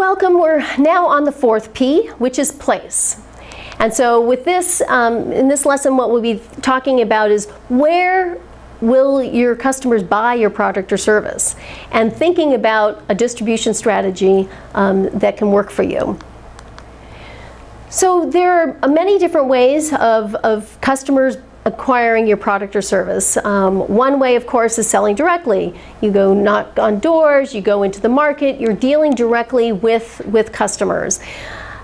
welcome. We're now on the fourth P, which is place. And so with this, in this lesson, what we'll be talking about is where will your customers buy your product or service, and thinking about a distribution strategy that can work for you. So there are many different ways of customers acquiring your product or service. One way, of course, is selling directly. You go knock on doors, you go into the market, you're dealing directly with customers.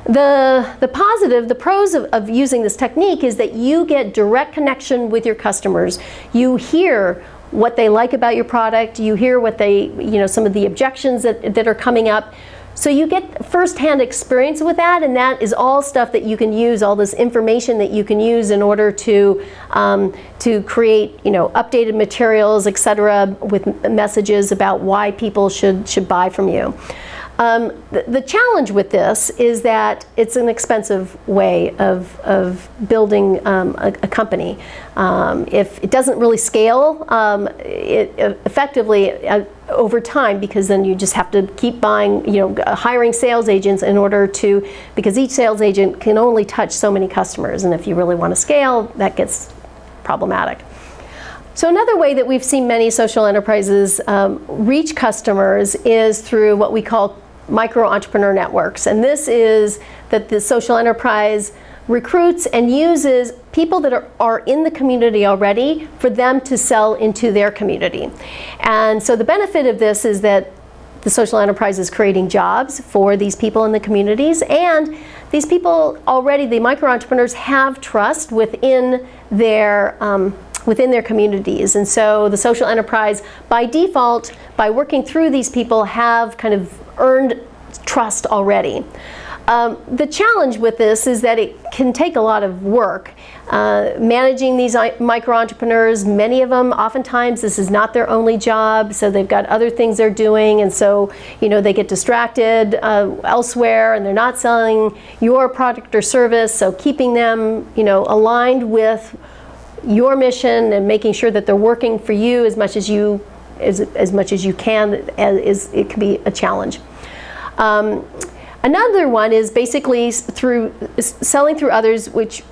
The pros of using this technique is that you get direct connection with your customers. You hear what they like about your product, you hear what they, some of the objections that are coming up. So you get firsthand experience with that, and that is all stuff that you can use, all this information that you can use in order to create, updated materials, etc., with messages about why people should buy from you. The challenge with this is that it's an expensive way of building a company. If it doesn't really scale, effectively over time, because then you just have to keep buying, hiring sales agents in order to, because each sales agent can only touch so many customers, and if you really want to scale, that gets problematic. So another way that we've seen many social enterprises reach customers is through what we call micro-entrepreneur networks. And this is that the social enterprise recruits and uses people that are in the community already for them to sell into their community. And so the benefit of this is that the social enterprise is creating jobs for these people in the communities, and these people already, the micro-entrepreneurs, have trust within their communities. And so the social enterprise, by default, by working through these people, have kind of earned trust already. The challenge with this is that it can take a lot of work. Managing these micro-entrepreneurs, many of them, oftentimes this is not their only job, so they've got other things they're doing, and so they get distracted elsewhere, and they're not selling your product or service. So keeping them aligned with your mission and making sure that they're working for you as much as you can it can be a challenge. Another one is basically selling through others, which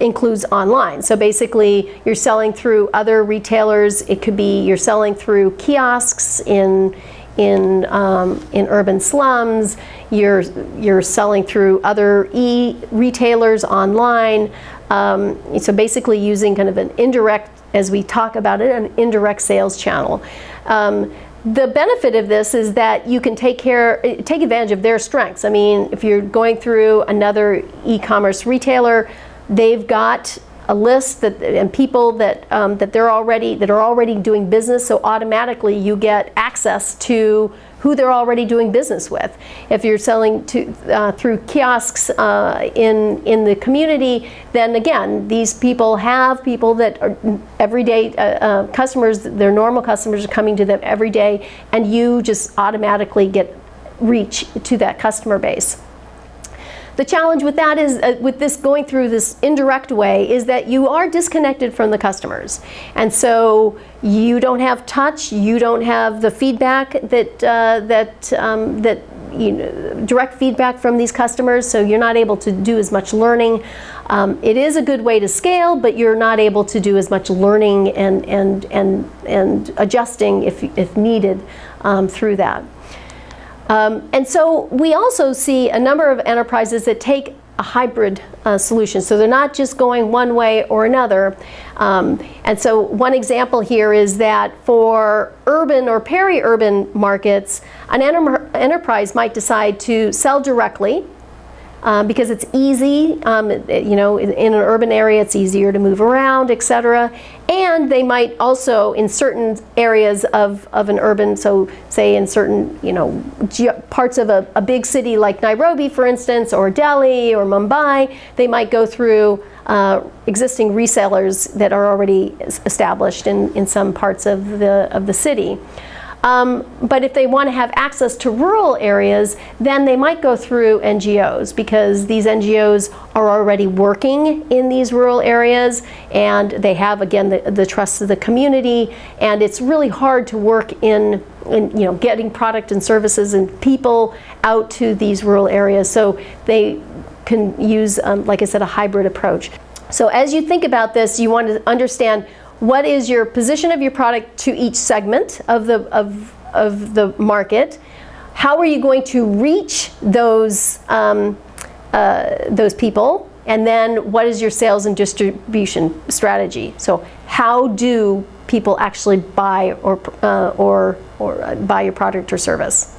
includes online. So basically, you're selling through other retailers. It could be you're selling through kiosks in urban slums. You're selling through other e-retailers online. So basically, using kind of an indirect, as we talk about it, an indirect sales channel. The benefit of this is that you can take advantage of their strengths. I mean, if you're going through another e-commerce retailer, they've got a list and people that are already doing business, so automatically you get access to who they're already doing business with. If you're selling through kiosks in the community, then again, these people have people that are everyday customers. Their normal customers are coming to them every day, and you just automatically get reach to that customer base. The challenge with that is, with this going through this indirect way, is that you are disconnected from the customers. And so you don't have touch, you don't have the feedback direct feedback from these customers, so you're not able to do as much learning. It is a good way to scale, but you're not able to do as much learning and adjusting if needed through that. And so we also see a number of enterprises that take a hybrid solution. So they're not just going one way or another. And so one example here is that for urban or peri-urban markets, an enterprise might decide to sell directly because it's easy. In an urban area, it's easier to move around, etc. And they might also, in certain areas of an urban, so say in certain parts of a big city like Nairobi, for instance, or Delhi or Mumbai, they might go through existing resellers that are already established in some parts of the city. But if they want to have access to rural areas, then they might go through NGOs, because these NGOs are already working in these rural areas, and they have, again, the trust of the community, and it's really hard to work in getting product and services and people out to these rural areas. So they can use, like I said, a hybrid approach. So as you think about this, you want to understand what is your position of your product to each segment of the market. How are you going to reach those people? And then what is your sales and distribution strategy? So how do people actually buy or buy your product or service?